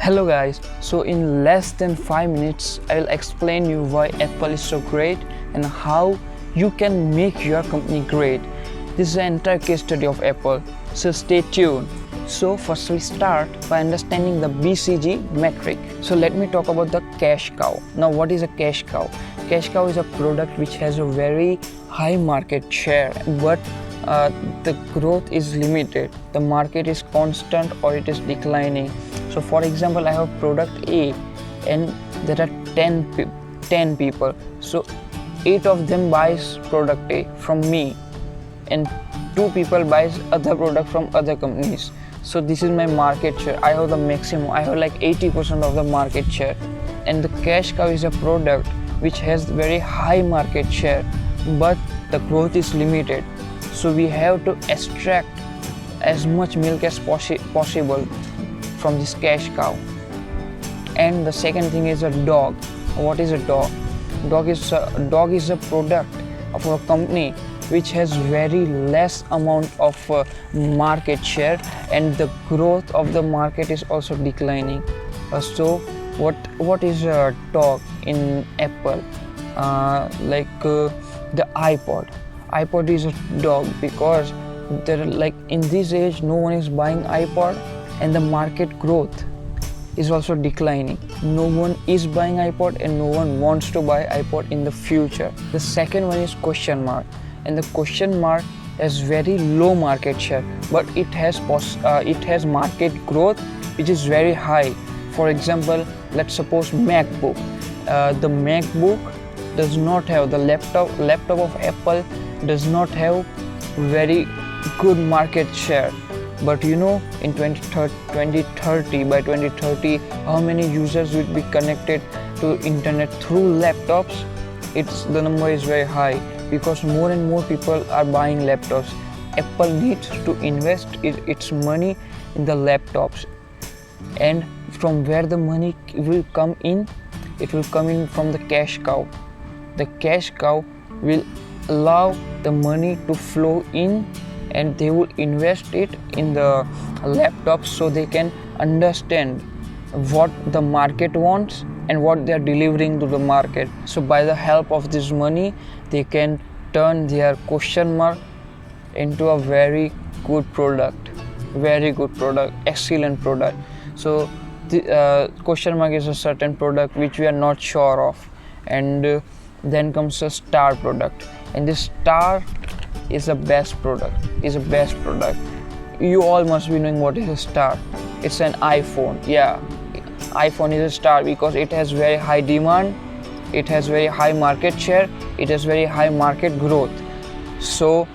Hello guys, so in less than 5 minutes I will explain you why Apple is so great and how you can make your company great. This is an entire case study of Apple, so stay tuned. So first we start by understanding the BCG metric. So let me talk about the cash cow. Now what is a cash cow? Cash cow is a product which has a very high market share, but the growth is limited. The market is constant or it is declining. So for example, I have product A and there are 10 people. So 8 of them buys product A from me and 2 people buys other product from other companies. So this is my market share. I have the maximum. I have like 80% of the market share. And the cash cow is a product which has very high market share, but the growth is limited. So we have to extract as much milk as possible from this cash cow. And the second thing is a dog. What is a dog? Dog is a product of a company which has very less amount of market share, and the growth of the market is also declining. So what is a dog in Apple? The iPod is a dog because in this age no one is buying iPod and the market growth is also declining. No one is buying iPod and no one wants to buy iPod in the future. The second one is question mark, and the question mark has very low market share, but it has market growth which is very high. For example, let's suppose MacBook. The MacBook does not have, the laptop of Apple does not have very good market share. But you know, in 2030, how many users will be connected to internet through laptops? The number is very high because more and more people are buying laptops. Apple needs to invest its money in the laptops, and from where the money will come in, it will come in from the cash cow. The cash cow will allow the money to flow in, and they will invest it in the laptops so they can understand what the market wants and what they are delivering to the market. So by the help of this money, they can turn their question mark into a very good product, excellent product. So the question mark is a certain product which we are not sure of, and then comes a star product, and this star is the best product. You all must be knowing what is a star. It's an iPhone. Yeah, iPhone is a star because it has very high demand, it has very high market share, it has very high market growth. So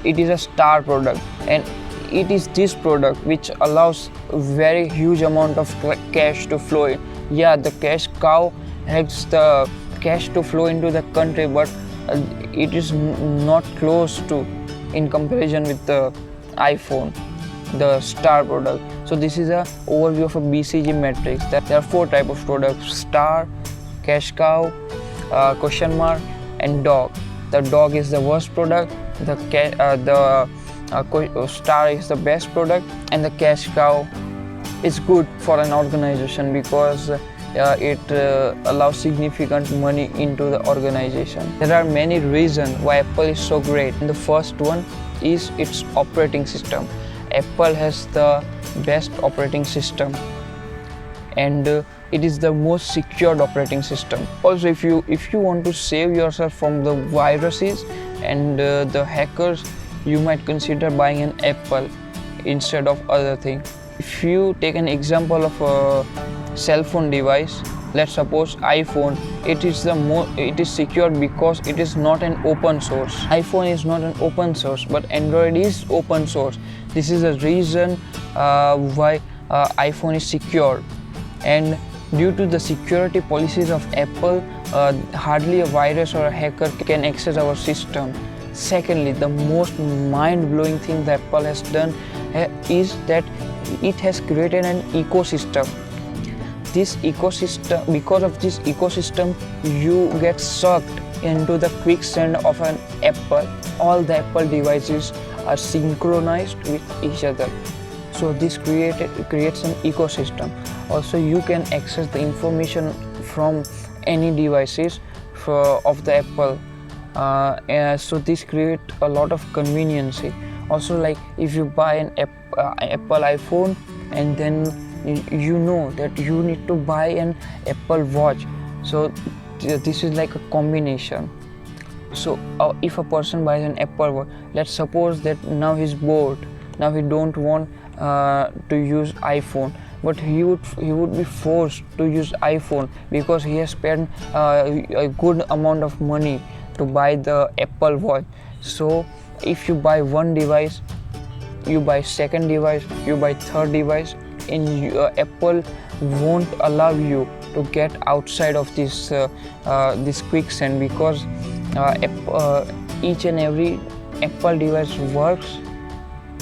it is a star product, and it is this product which allows very huge amount of cash to flow in. Yeah, the cash cow helps the cash to flow into the country, but it is not close to in comparison with the iPhone, the star product. So this is a overview of a BCG matrix. That there are 4 types of products: star, cash cow, question mark, and dog. The dog is the worst product, the star is the best product, and the cash cow is good for an organization because it allows significant money into the organization. There are many reasons why Apple is so great, and the first one is its operating system. Apple has the best operating system, and it is the most secured operating system. Also, if you want to save yourself from the viruses and the hackers, you might consider buying an Apple instead of other thing. If you take an example of a cell phone device, let's suppose iPhone, it is secure because it is not an open source. iPhone is not an open source, but Android is open source. This is the reason why iPhone is secure, and due to the security policies of Apple, hardly a virus or a hacker can access our system. Secondly, the most mind-blowing thing that Apple has done is that it has created an ecosystem. This ecosystem, because of this ecosystem, you get sucked into the quicksand of an Apple. All the Apple devices are synchronized with each other. So this creates an ecosystem. Also you can access the information from any devices of the Apple. So this create a lot of convenience. Also, like if you buy an Apple iPhone, and then you know that you need to buy an Apple Watch, so this is like a combination. So if a person buys an Apple Watch, let's suppose that now he's bored, now he don't want to use iPhone, but he would be forced to use iPhone because he has spent a good amount of money to buy the Apple Watch. So if you buy one device, you buy second device, you buy third device, and Apple won't allow you to get outside of this quicksand, because each and every Apple device works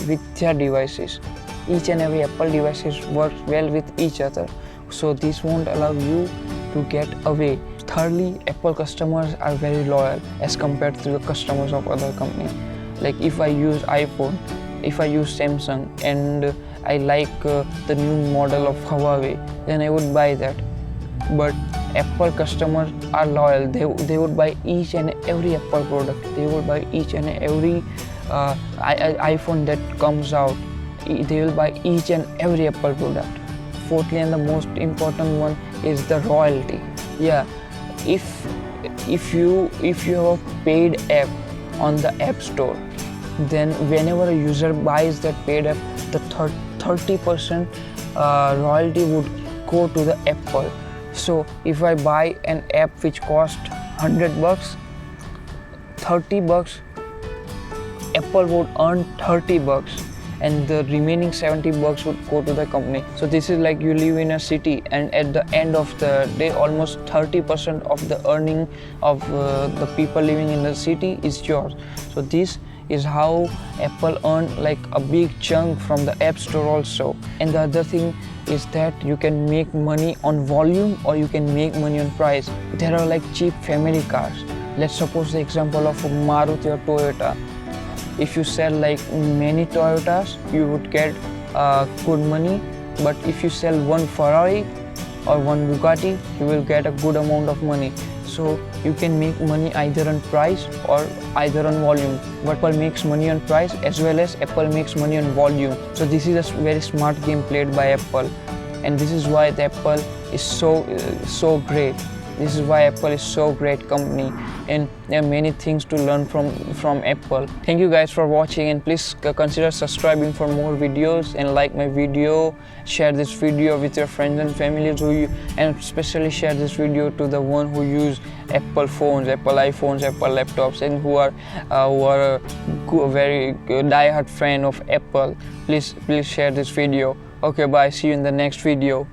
with their devices. Each and every Apple devices works well with each other, so this won't allow you to get away. Thirdly, Apple customers are very loyal as compared to the customers of other companies. Like if I use iPhone, if I use Samsung, and I like the new model of Huawei, then I would buy that. But Apple customers are loyal. They would buy each and every Apple product. They would buy each and every iPhone that comes out. They will buy each and every Apple product. Fourthly, and the most important one, is the royalty. Yeah, if you have a paid app on the App Store, then whenever a user buys that paid app, the 30% royalty would go to the Apple. So if I buy an app which cost $100, $30, Apple would earn $30, and the remaining $70 would go to the company. So this is like you live in a city, and at the end of the day, almost 30% of the earning of the people living in the city is yours. So this is how Apple earn like a big chunk from the App Store also. And the other thing is that you can make money on volume, or you can make money on price. There are like cheap family cars. Let's suppose the example of Maruti or Toyota. If you sell like many Toyotas, you would get good money. But if you sell one Ferrari or one Bugatti, you will get a good amount of money. So you can make money either on price or either on volume. But Apple makes money on price as well as Apple makes money on volume. So this is a very smart game played by Apple, and this is why the Apple is so great. This is why Apple is so great company, and there are many things to learn from Apple. Thank you guys for watching, and please consider subscribing for more videos, and like my video, share this video with your friends and families and especially share this video to the one who use Apple phones, Apple iPhones, Apple laptops, and who are a very die-hard fan of Apple. Please share this video. Okay, bye. See you in the next video.